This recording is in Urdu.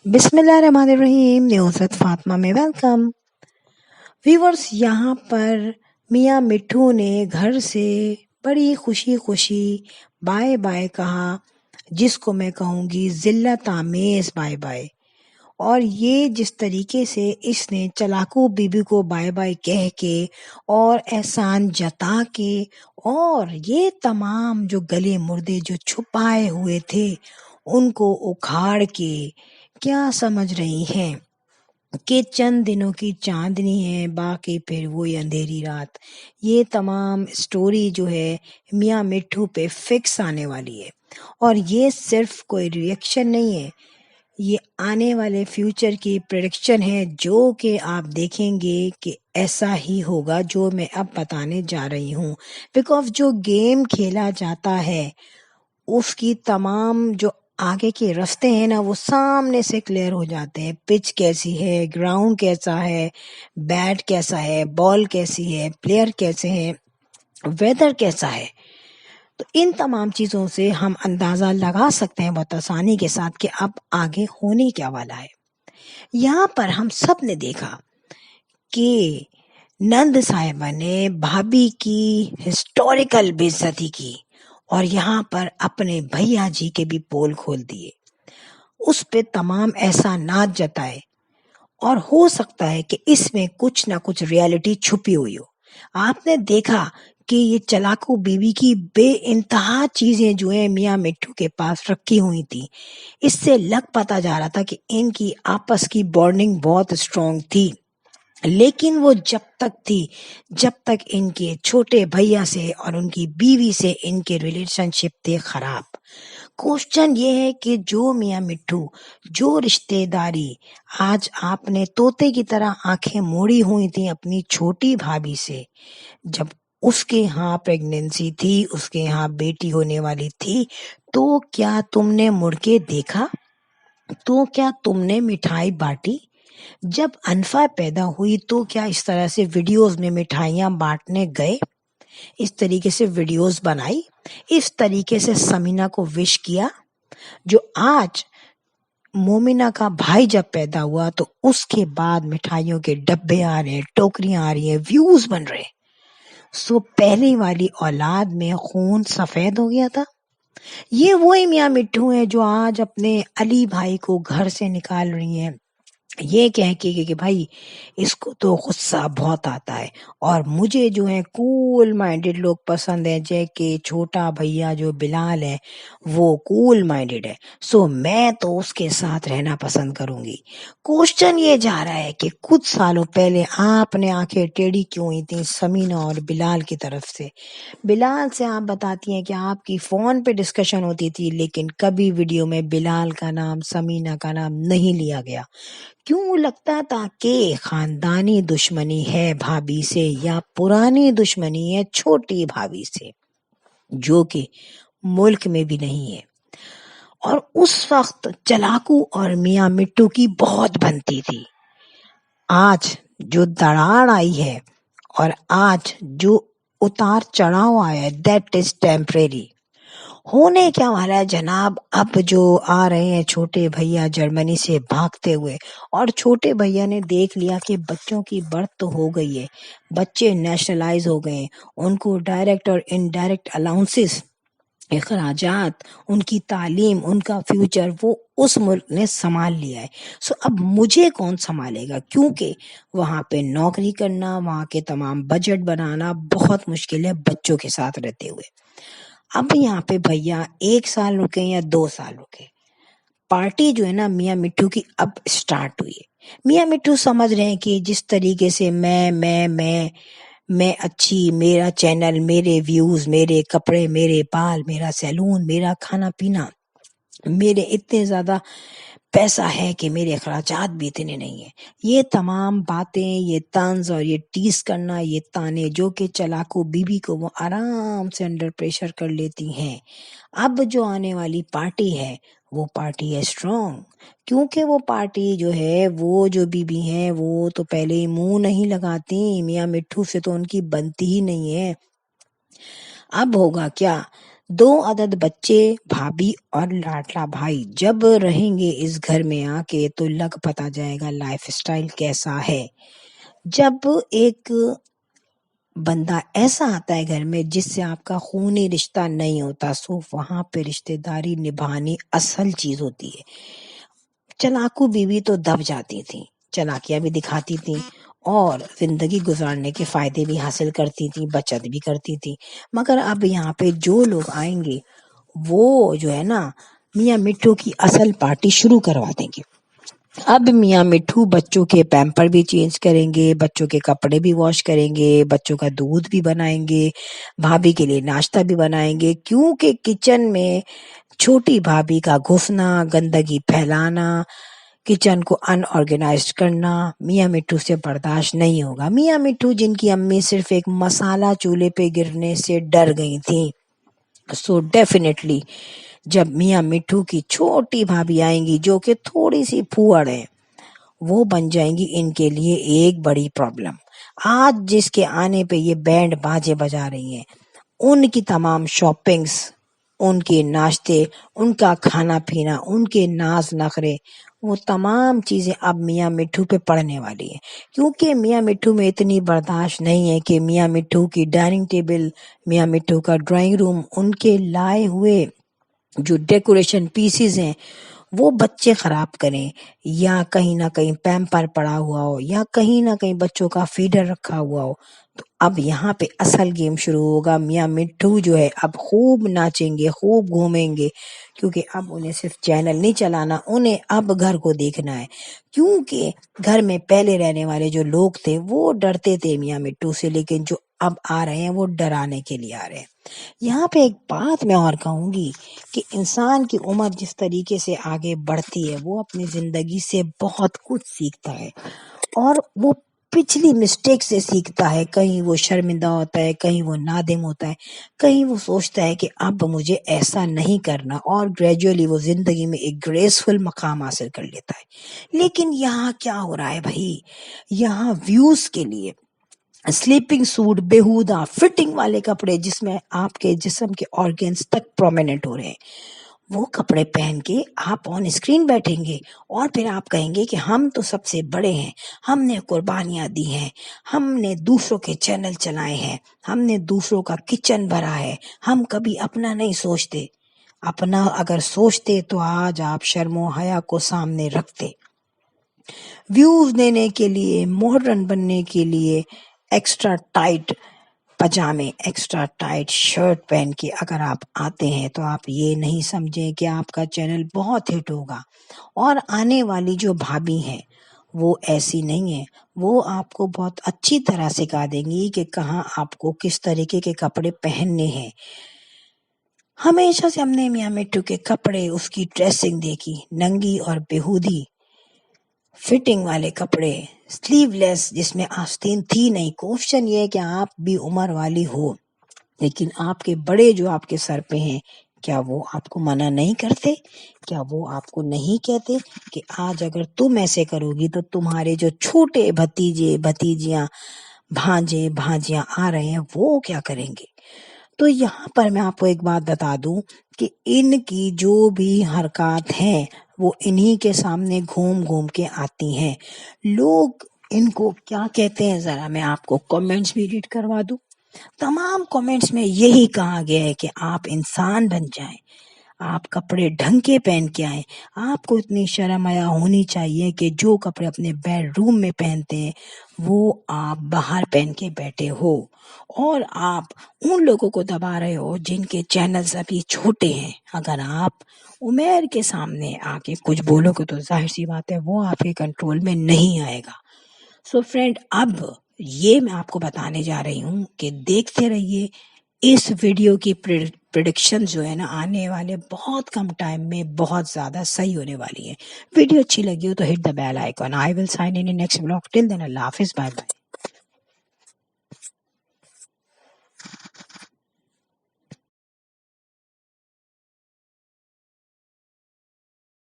بسم اللہ الرحمن الرحیم، نیوزت فاطمہ میں ویلکم ویورز۔ یہاں پر میاں مٹھو نے گھر سے بڑی خوشی خوشی بائے بائے کہا، جس کو میں کہوں گی ذلت آمیز بائے بائے۔ اور یہ جس طریقے سے اس نے چلاکو بی بی کو بائے بائے کہہ کے اور احسان جتا کے اور یہ تمام جو گلے مردے جو چھپائے ہوئے تھے ان کو اکھاڑ کے، کیا سمجھ رہی ہیں کہ چند دنوں کی چاندنی ہے، باقی پھر وہی اندھیری رات۔ یہ تمام سٹوری جو ہے میاں مٹھو پہ فکس آنے والی ہے، اور یہ صرف کوئی ریئیکشن نہیں ہے، یہ آنے والے فیوچر کی پریڈکشن ہے، جو کہ آپ دیکھیں گے کہ ایسا ہی ہوگا جو میں اب بتانے جا رہی ہوں۔ بیکاز جو گیم کھیلا جاتا ہے اس کی تمام جو آگے کے رستے ہیں نا، وہ سامنے سے کلیئر ہو جاتے ہیں۔ پچ کیسی ہے، گراؤنڈ کیسا ہے، بیٹ کیسا ہے، بال کیسی ہے، پلیئر کیسے ہیں، ویدر کیسا ہے۔ تو ان تمام چیزوں سے ہم اندازہ لگا سکتے ہیں بہت آسانی کے ساتھ کہ اب آگے ہونے کیا والا ہے۔ یہاں پر ہم سب نے دیکھا کہ نند صاحبہ نے بھابھی کی ہسٹوریکل بے عزتی کی، اور یہاں پر اپنے بھیا جی کے بھی پول کھول دیے، اس پہ تمام احسانات جتائے، اور ہو سکتا ہے کہ اس میں کچھ نہ کچھ ریالٹی چھپی ہوئی ہو۔ آپ نے دیکھا کہ یہ چلاکو بیوی کی بے انتہا چیزیں جو ہیں میاں مٹھو کے پاس رکھی ہوئی تھی، اس سے لگ پتا جا رہا تھا کہ ان کی آپس کی بانڈنگ بہت اسٹرانگ تھی، لیکن وہ جب تک ان کے چھوٹے بھیا سے اور ان کی بیوی سے ان کے ریلیشن شپ تھے خراب۔ کوشچن یہ ہے کہ جو میاں مٹھو، جو رشتے داری آج آپ نے طوطے کی طرح آنکھیں موڑی ہوئی تھی اپنی چھوٹی بھابھی سے، جب اس کے ہاں پریگنینسی تھی، اس کے ہاں بیٹی ہونے والی تھی، تو کیا تم نے مڑ کے دیکھا؟ تو کیا تم نے مٹھائی بانٹی؟ جب انفا پیدا ہوئی تو کیا اس طرح سے ویڈیوز میں مٹھائیاں بانٹنے گئے؟ اس طریقے سے ویڈیوز بنائی، اس طریقے سے سمینہ کو وش کیا؟ جو آج مومنہ کا بھائی جب پیدا ہوا تو اس کے بعد مٹھائیوں کے ڈبے آ رہے ہیں، ٹوکریاں آ رہی ہیں، ویوز بن رہے ہیں۔ سو پہلی والی اولاد میں خون سفید ہو گیا تھا۔ یہ وہی میاں مٹھو ہیں جو آج اپنے علی بھائی کو گھر سے نکال رہی ہیں، یہ کہہ کے کہ بھائی اس کو تو غصہ بہت آتا ہے، اور مجھے جو ہے کول مائنڈڈ لوگ پسند ہیں، جے کہ چھوٹا بھیا جو بلال ہے وہ کول مائنڈڈ ہے، سو میں تو اس کے ساتھ رہنا پسند کروں گی۔ کوشچن یہ جا رہا ہے کہ کچھ سالوں پہلے آپ نے آنکھیں ٹیڑھی کیوں ہوئی تھیں سمینہ اور بلال کی طرف سے؟ بلال سے آپ بتاتی ہیں کہ آپ کی فون پہ ڈسکشن ہوتی تھی، لیکن کبھی ویڈیو میں بلال کا نام، سمینہ کا نام نہیں لیا گیا۔ کیوں لگتا تھا کہ خاندانی دشمنی ہے بھابھی سے، یا پرانی دشمنی ہے چھوٹی بھابھی سے، جو کہ ملک میں بھی نہیں ہے۔ اور اس وقت چلاکو اور میاں مٹھو کی بہت بنتی تھی۔ آج جو دراڑ آئی ہے اور آج جو اتار چڑھاؤ آیا ہے، دیٹ از ٹیمپریری۔ ہونے کیا والا ہے جناب؟ اب جو آ رہے ہیں چھوٹے بھیا جرمنی سے بھاگتے ہوئے، اور چھوٹے بھیا نے دیکھ لیا کہ بچوں کی برتھ تو ہو گئی ہے، بچے نیشنلائز ہو گئے، ان کو ڈائریکٹ اور انڈائریکٹ الاؤنسز، اخراجات، ان کی تعلیم، ان کا فیوچر وہ اس ملک نے سنبھال لیا ہے۔ سو اب مجھے کون سنبھالے گا؟ کیونکہ وہاں پہ نوکری کرنا، وہاں کے تمام بجٹ بنانا بہت مشکل ہے بچوں کے ساتھ رہتے ہوئے۔ اب یہاں پہ بھیا 1 سال رکے یا 2 سال رکے، پارٹی جو ہے نا میاں مٹھو کی اب سٹارٹ ہوئی ہے۔ میاں مٹھو سمجھ رہے ہیں کہ جس طریقے سے میں اچھی، میرا چینل، میرے ویوز، میرے کپڑے، میرے بال، میرا سیلون، میرا کھانا پینا، میرے اتنے زیادہ پیسہ ہے کہ میرے اخراجات بھی اتنے نہیں ہیں۔ یہ تمام باتیں، یہ طنز اور یہ ٹیز کرنا، یہ تانے جو کہ چلاکو بیوی کو وہ آرام سے انڈر پریشر کر لیتی ہیں۔ اب جو آنے والی پارٹی ہے وہ پارٹی ہے اسٹرانگ، کیونکہ وہ پارٹی جو ہے، وہ جو بیوی ہیں وہ تو پہلے ہی منہ نہیں لگاتی، میاں مٹھو سے تو ان کی بنتی ہی نہیں ہے۔ اب ہوگا کیا؟ 2 عدد بچے، بھابھی اور لاڈلا بھائی جب رہیں گے اس گھر میں آ کے تو لگ پتا جائے گا لائف اسٹائل کیسا ہے۔ جب ایک بندہ ایسا آتا ہے گھر میں جس سے آپ کا خونی رشتہ نہیں ہوتا، سو وہاں پہ رشتہ داری نبھانی اصل چیز ہوتی ہے۔ چلاکو بیوی تو دب جاتی تھی، چلاکیاں بھی دکھاتی تھی اور زندگی گزارنے کے فائدے بھی حاصل کرتی تھی، بچت بھی کرتی تھی، مگر اب یہاں پہ جو لوگ آئیں گے وہ جو ہے نا میاں مٹھو کی اصل پارٹی شروع کروا دیں گے۔ اب میاں مٹھو بچوں کے پیمپر بھی چینج کریں گے، بچوں کے کپڑے بھی واش کریں گے، بچوں کا دودھ بھی بنائیں گے، بھابھی کے لیے ناشتہ بھی بنائیں گے، کیونکہ کچن میں چھوٹی بھابھی کا گھسنا، گندگی پھیلانا، کچن کو ان آرگنائزڈ کرنا میاں مٹھو سے برداشت نہیں ہوگا۔ میاں مٹھو جن کی امی صرف ایک مسالہ چولہے پہ گرنے سے ڈر گئی تھیں، سو ڈیفینیٹلی جب میاں مٹھو کی چھوٹی بھابھی آئیں گی جو کہ تھوڑی سی پھوڑ ہے، وہ بن جائیں گی ان کے لیے ایک بڑی پرابلم۔ آج جس کے آنے پہ یہ بینڈ باجے بجا رہی ہیں، ان کی تمام شاپنگز، ان کے ناشتے، ان کا کھانا پینا، ان کے ناز نخرے، وہ تمام چیزیں اب میاں مٹھو پہ پڑنے والی ہیں، کیونکہ میاں مٹھو میں اتنی برداشت نہیں ہے کہ میاں مٹھو کی ڈائننگ ٹیبل، میاں مٹھو کا ڈرائنگ روم، ان کے لائے ہوئے جو ڈیکوریشن پیسز ہیں وہ بچے خراب کریں، یا کہیں نہ کہیں پیمپر پڑا ہوا ہو، یا کہیں نہ کہیں بچوں کا فیڈر رکھا ہوا ہو۔ تو اب یہاں پہ اصل گیم شروع ہوگا۔ میاں مٹھو جو ہے اب خوب ناچیں گے، خوب گھومیں گے، کیونکہ اب انہیں صرف چینل نہیں چلانا، انہیں اب گھر کو دیکھنا ہے، کیونکہ گھر میں پہلے رہنے والے جو لوگ تھے وہ ڈرتے تھے میاں مٹھو سے، لیکن جو اب آ رہے ہیں وہ ڈرانے کے لیے آ رہے ہیں۔ یہاں پہ ایک بات میں اور کہوں گی کہ انسان کی عمر جس طریقے سے آگے بڑھتی ہے وہ اپنی زندگی سے بہت کچھ سیکھتا ہے، اور وہ پچھلی مسٹیک سے سیکھتا ہے، کہیں وہ شرمندہ ہوتا ہے، کہیں وہ نادم ہوتا ہے، کہیں وہ سوچتا ہے کہ اب مجھے ایسا نہیں کرنا، اور گریجولی وہ زندگی میں ایک گریسفل مقام حاصل کر لیتا ہے۔ لیکن یہاں کیا ہو رہا ہے بھائی، یہاں ویوز کے لیے سلیپنگ سوٹ، بیہودہ فٹنگ والے کپڑے جس میں آپ کے جسم کے آرگنز تک پرومیننٹ ہو رہے ہیں، وہ کپڑے پہن کے آپ آن اسکرین بیٹھیں گے اور پھر آپ کہیں گے کہ ہم تو سب سے بڑے ہیں، ہم نے قربانیاں دی ہیں، ہم نے دوسروں کے چینل چلائے ہیں، ہم نے دوسروں کا کچن بھرا ہے، ہم کبھی اپنا نہیں سوچتے۔ اپنا اگر سوچتے تو آج آپ شرم و حیا کو سامنے رکھتے۔ ویوز دینے کے لیے، ماڈرن بننے کے لیے ایکسٹرا ٹائٹ پجامے، ایکسٹرا ٹائٹ شرٹ پہن کے اگر آپ آتے ہیں تو آپ یہ نہیں سمجھیں کہ آپ کا چینل بہت ہٹ ہوگا، اور آنے والی جو بھابھی ہیں وہ ایسی نہیں ہیں، وہ آپ کو بہت اچھی طرح سکھا دیں گی کہ کہاں آپ کو کس طریقے کے کپڑے پہننے ہیں۔ ہمیشہ سے ہم نے میاں مٹھو کے کپڑے، اس کی ڈریسنگ دیکھی، ننگی اور بیہودی فٹنگ والے کپڑے، سلیو لیس جس میں آستین تھی نہیں۔ کوشچن یہ ہے کہ آپ بھی عمر والی ہو، لیکن آپ کے بڑے جو آپ کے سر پہ ہیں، کیا وہ آپ کو منع نہیں کرتے؟ کیا وہ آپ کو نہیں کہتے کہ آج اگر تم ایسے کرو گی تو تمہارے جو چھوٹے بھتیجے بھتیجیاں، بھانجے بھانجیاں آ رہے ہیں وہ کیا کریں گے؟ تو یہاں پر میں آپ کو ایک بات بتا دوں کہ ان کی جو بھی حرکات ہیں وہ انہی کے سامنے گھوم گھوم کے آتی ہیں۔ لوگ ان کو کیا کہتے ہیں، ذرا میں آپ کو کامنٹس بھی ریڈ کروا دوں۔ تمام کامنٹس میں یہی کہا گیا ہے کہ آپ انسان بن جائیں، آپ کپڑے ڈھنگ کے پہن کے آئیں، آپ کو اتنی شرم حیا ہونی چاہیے کہ جو کپڑے اپنے بیڈ روم میں پہنتے ہیں وہ آپ باہر پہن کے بیٹھے ہو، اور آپ ان لوگوں کو دبا رہے ہو جن کے چینلز ابھی چھوٹے ہیں۔ اگر آپ عمیر کے سامنے آ کے کچھ بولو گے تو ظاہر سی بات ہے وہ آپ کے کنٹرول میں نہیں آئے گا۔ سو فرینڈ، اب یہ میں آپ کو بتانے جا رہی ہوں کہ دیکھتے رہیے اس ویڈیو کی پریڈکشن جو ہے نا آنے والے بہت کم ٹائم میں بہت زیادہ صحیح ہونے والی ہے۔ ویڈیو اچھی لگی ہو تو hit the bell icon. I will sign in next blog, till then اللہ حافظ، بائے بائے۔